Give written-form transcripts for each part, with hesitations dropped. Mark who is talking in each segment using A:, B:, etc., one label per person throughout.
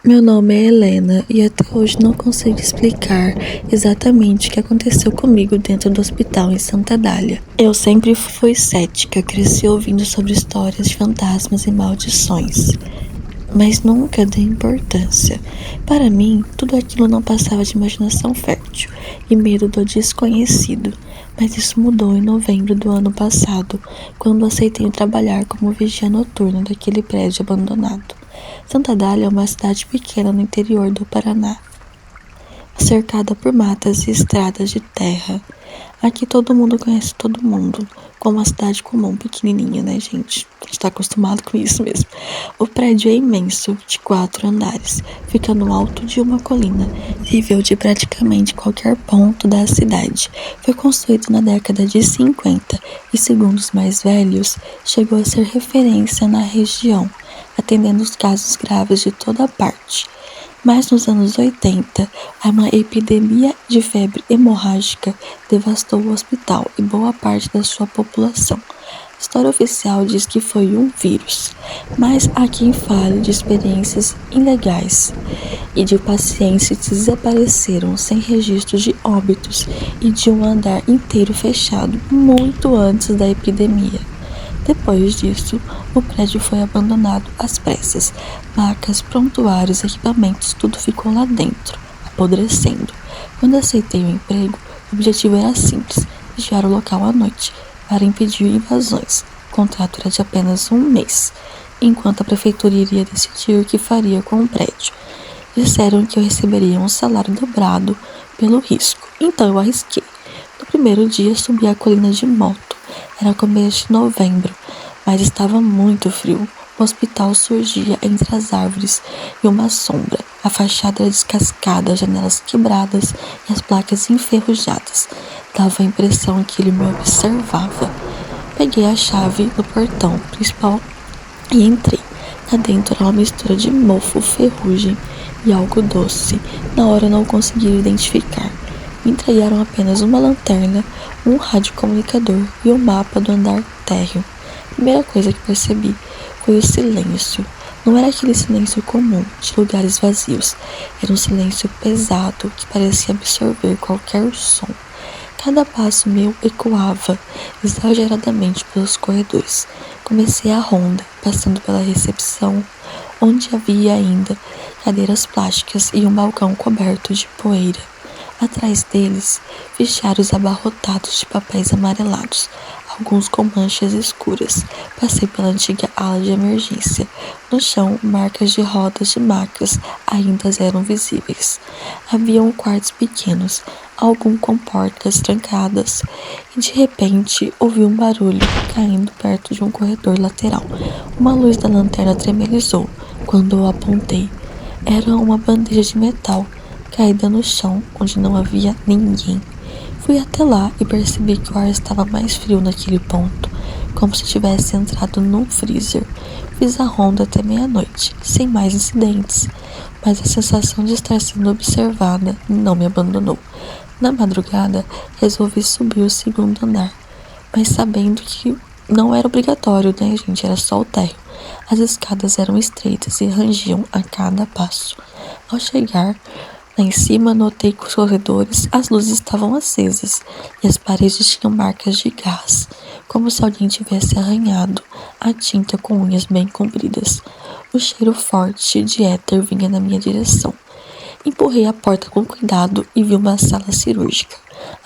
A: Meu nome é Helena e até hoje não consigo explicar exatamente o que aconteceu comigo dentro do hospital em Santa Dália. Eu sempre fui cética, cresci ouvindo sobre histórias de fantasmas e maldições, mas nunca dei importância. Para mim, tudo aquilo não passava de imaginação fértil e medo do desconhecido. Mas isso mudou em novembro do ano passado, quando aceitei trabalhar como vigia noturno daquele prédio abandonado. Santa Dália é uma cidade pequena no interior do Paraná, cercada por matas e estradas de terra. Aqui todo mundo conhece todo mundo, como uma cidade comum, pequenininha, né, gente? A gente tá acostumado com isso mesmo. O prédio é imenso, de 4 andares, fica no alto de uma colina, visível de praticamente qualquer ponto da cidade. Foi construído na década de 50 e, segundo os mais velhos, chegou a ser referência na região, atendendo os casos graves de toda parte. Mas nos anos 80, uma epidemia de febre hemorrágica devastou o hospital e boa parte da sua população. A história oficial diz que foi um vírus, mas há quem fale de experiências ilegais e de pacientes que desapareceram sem registros de óbitos e de um andar inteiro fechado muito antes da epidemia. Depois disso, o prédio foi abandonado às pressas. Macas, prontuários, equipamentos, tudo ficou lá dentro, apodrecendo. Quando aceitei o emprego, o objetivo era simples: vigiar o local à noite, para impedir invasões. O contrato era de apenas um mês, enquanto a prefeitura iria decidir o que faria com o prédio. Disseram que eu receberia um salário dobrado pelo risco, então eu arrisquei. No primeiro dia, subi a colina de moto. Era começo de novembro, mas estava muito frio. O hospital surgia entre as árvores e uma sombra. A fachada era descascada, as janelas quebradas e as placas enferrujadas. Dava a impressão que ele me observava. Peguei a chave do portão principal e entrei. Lá dentro era uma mistura de mofo, ferrugem e algo doce. Na hora eu não consegui identificar. Me entregaram apenas uma lanterna, um radiocomunicador e o mapa do andar térreo. A primeira coisa que percebi foi o silêncio. Não era aquele silêncio comum de lugares vazios. Era um silêncio pesado que parecia absorver qualquer som. Cada passo meu ecoava exageradamente pelos corredores. Comecei a ronda, passando pela recepção, onde havia ainda cadeiras plásticas e um balcão coberto de poeira. Atrás deles, fichários abarrotados de papéis amarelados, alguns com manchas escuras. Passei pela antiga ala de emergência. No chão, marcas de rodas de macas ainda eram visíveis. Haviam quartos pequenos, alguns com portas trancadas, e de repente ouvi um barulho caindo perto de um corredor lateral. Uma luz da lanterna tremelizou quando eu apontei. Era uma bandeja de metal caída no chão, onde não havia ninguém. Fui até lá e percebi que o ar estava mais frio naquele ponto, como se tivesse entrado num freezer. Fiz a ronda até meia-noite, sem mais incidentes, mas a sensação de estar sendo observada não me abandonou. Na madrugada, resolvi subir o segundo andar, mas sabendo que não era obrigatório, né, gente? Era só o térreo. As escadas eram estreitas e rangiam a cada passo. Ao chegar lá em cima, notei que os corredores, as luzes estavam acesas e as paredes tinham marcas de gás, como se alguém tivesse arranhado a tinta com unhas bem compridas. O cheiro forte de éter vinha na minha direção. Empurrei a porta com cuidado e vi uma sala cirúrgica.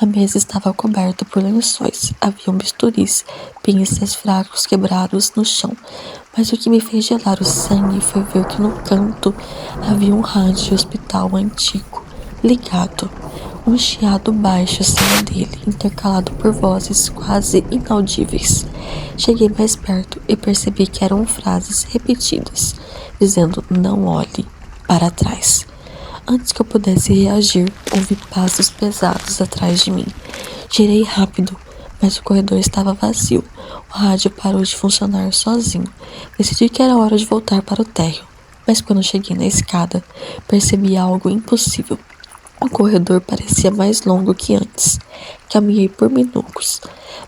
A: A mesa estava coberta por lençóis. Haviam bisturis, pinças, frascos quebrados no chão. Mas o que me fez gelar o sangue foi ver que no canto havia um rádio de hospital antigo, ligado. Um chiado baixo acima dele, intercalado por vozes quase inaudíveis. Cheguei mais perto e percebi que eram frases repetidas, dizendo: "Não olhe para trás". Antes que eu pudesse reagir, ouvi passos pesados atrás de mim. Girei rápido, mas o corredor estava vazio. O rádio parou de funcionar sozinho. Decidi que era hora de voltar para o térreo, mas quando cheguei na escada, percebi algo impossível. O corredor parecia mais longo que antes. Caminhei por minutos,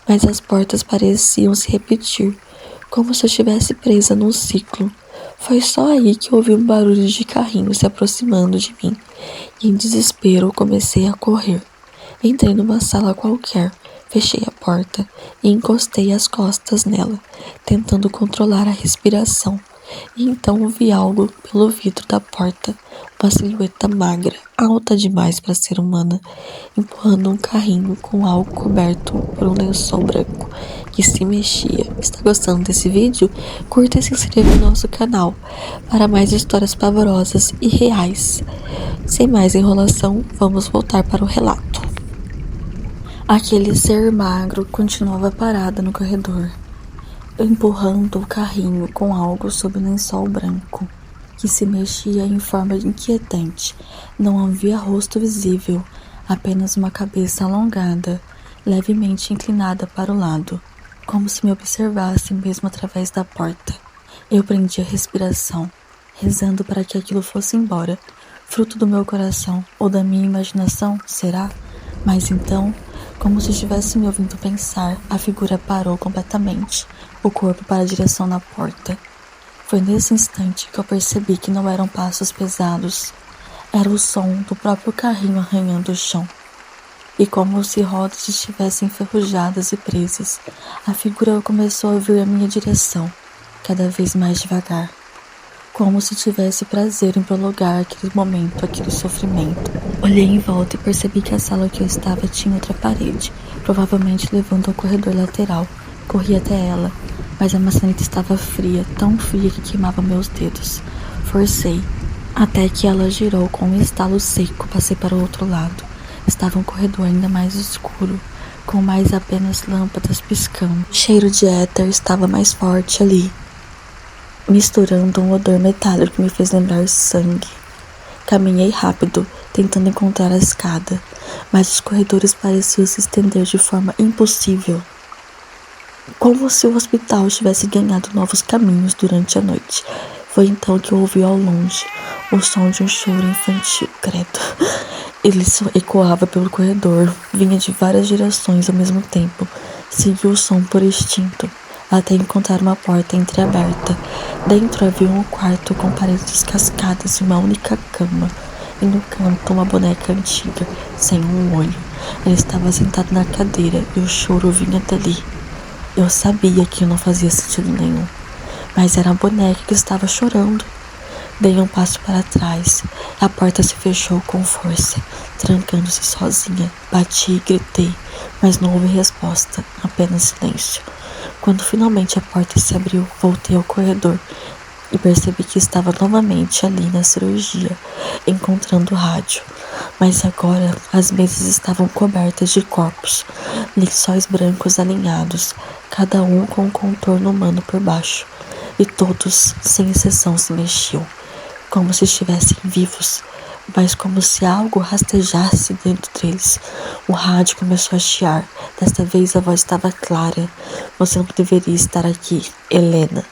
A: mas as portas pareciam se repetir, como se eu estivesse presa num ciclo. Foi só aí que ouvi um barulho de carrinho se aproximando de mim, e em desespero comecei a correr. Entrei numa sala qualquer, fechei a porta e encostei as costas nela, tentando controlar a respiração. E então ouvi algo pelo vidro da porta, uma silhueta magra, alta demais para ser humana, empurrando um carrinho com algo coberto por um lençol branco que se mexia. Está gostando desse vídeo? Curta e se inscreva no nosso canal para mais histórias pavorosas e reais. Sem mais enrolação, vamos voltar para o relato. Aquele ser magro continuava parado no corredor, empurrando o carrinho com algo sob o lençol branco, que se mexia em forma inquietante. Não havia rosto visível, apenas uma cabeça alongada, levemente inclinada para o lado, como se me observasse mesmo através da porta. Eu prendi a respiração, rezando para que aquilo fosse embora, fruto do meu coração ou da minha imaginação, será? Mas então, como se estivesse me ouvindo pensar, a figura parou completamente, o corpo para a direção da porta. Foi nesse instante que eu percebi que não eram passos pesados, era o som do próprio carrinho arranhando o chão. E como se rodas estivessem enferrujadas e presas, a figura começou a vir à minha direção, cada vez mais devagar, como se tivesse prazer em prolongar aquele momento, aquele sofrimento. Olhei em volta e percebi que a sala que eu estava tinha outra parede, provavelmente levando ao corredor lateral. Corri até ela, mas a maçaneta estava fria, tão fria que queimava meus dedos. Forcei, até que ela girou com um estalo seco. Passei para o outro lado. Estava um corredor ainda mais escuro, com mais apenas lâmpadas piscando. O cheiro de éter estava mais forte ali, misturando um odor metálico que me fez lembrar sangue. Caminhei rápido, tentando encontrar a escada, mas os corredores pareciam se estender de forma impossível, como se o hospital tivesse ganhado novos caminhos durante a noite. Foi então que eu ouvi ao longe o som de um choro infantil, credo. Ele ecoava pelo corredor, vinha de várias direções ao mesmo tempo. Segui o som por instinto, até encontrar uma porta entreaberta. Dentro havia um quarto com paredes descascadas e uma única cama, e no canto uma boneca antiga, sem um olho. Ela estava sentada na cadeira e o choro vinha dali. Eu sabia que não fazia sentido nenhum, mas era a boneca que estava chorando. Dei um passo para trás. A porta se fechou com força, trancando-se sozinha. Bati e gritei, mas não houve resposta, apenas silêncio. Quando finalmente a porta se abriu, voltei ao corredor e percebi que estava novamente ali na cirurgia, encontrando o rádio. Mas agora as mesas estavam cobertas de corpos, lençóis brancos alinhados, cada um com um contorno humano por baixo, e todos, sem exceção, se mexiam, como se estivessem vivos, mas como se algo rastejasse dentro deles. O rádio começou a chiar. Desta vez a voz estava clara. Você não deveria estar aqui, Helena.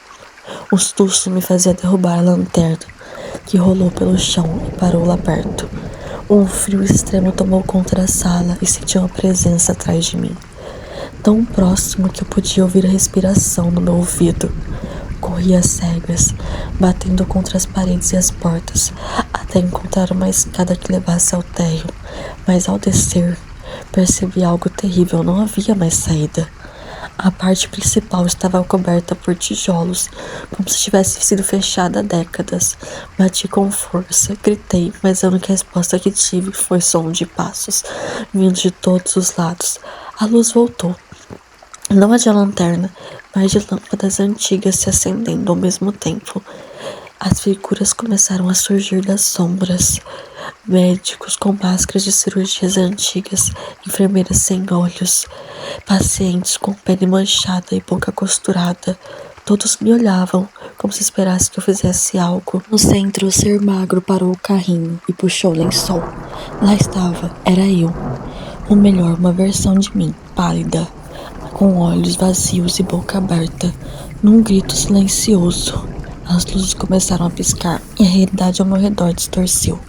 A: Um susto me fazia derrubar a lanterna, que rolou pelo chão e parou lá perto. Um frio extremo tomou conta da sala e senti uma presença atrás de mim, tão próximo que eu podia ouvir a respiração no meu ouvido. Corri às cegas, batendo contra as paredes e as portas, até encontrar uma escada que levasse ao térreo. Mas ao descer, percebi algo terrível, não havia mais saída. A parte principal estava coberta por tijolos, como se tivesse sido fechada há décadas. Bati com força, gritei, mas a única resposta que tive foi som de passos, vindo de todos os lados. A luz voltou. Não a de lanterna, mas de lâmpadas antigas se acendendo ao mesmo tempo. As figuras começaram a surgir das sombras. Médicos com máscaras de cirurgias antigas, enfermeiras sem olhos, pacientes com pele manchada e boca costurada. Todos me olhavam, como se esperassem que eu fizesse algo. No centro, o ser magro parou o carrinho e puxou o lençol. Lá estava, era eu. Ou melhor, uma versão de mim, pálida, com olhos vazios e boca aberta, num grito silencioso. As luzes começaram a piscar e a realidade ao meu redor distorceu.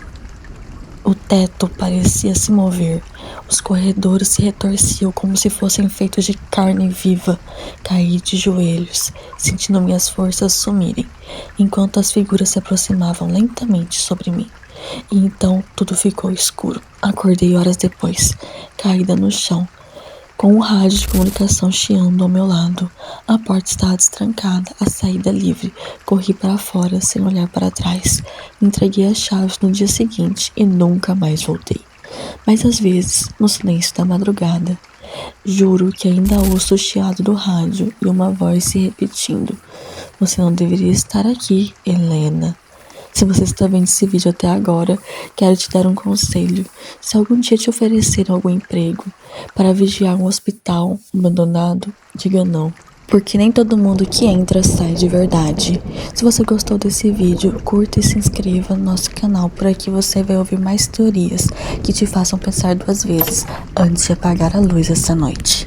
A: O teto parecia se mover. Os corredores se retorciam como se fossem feitos de carne viva. Caí de joelhos, sentindo minhas forças sumirem, enquanto as figuras se aproximavam lentamente sobre mim. E então tudo ficou escuro. Acordei horas depois, caída no chão, com o rádio de comunicação chiando ao meu lado. A porta estava destrancada, a saída livre. Corri para fora sem olhar para trás. Entreguei as chaves no dia seguinte e nunca mais voltei. Mas às vezes, no silêncio da madrugada, juro que ainda ouço o chiado do rádio e uma voz se repetindo: "Você não deveria estar aqui, Helena." Se você está vendo esse vídeo até agora, quero te dar um conselho. Se algum dia te oferecer algum emprego para vigiar um hospital abandonado, diga não. Porque nem todo mundo que entra sai de verdade. Se você gostou desse vídeo, curta e se inscreva no nosso canal. Por aqui você vai ouvir mais teorias que te façam pensar duas vezes antes de apagar a luz essa noite.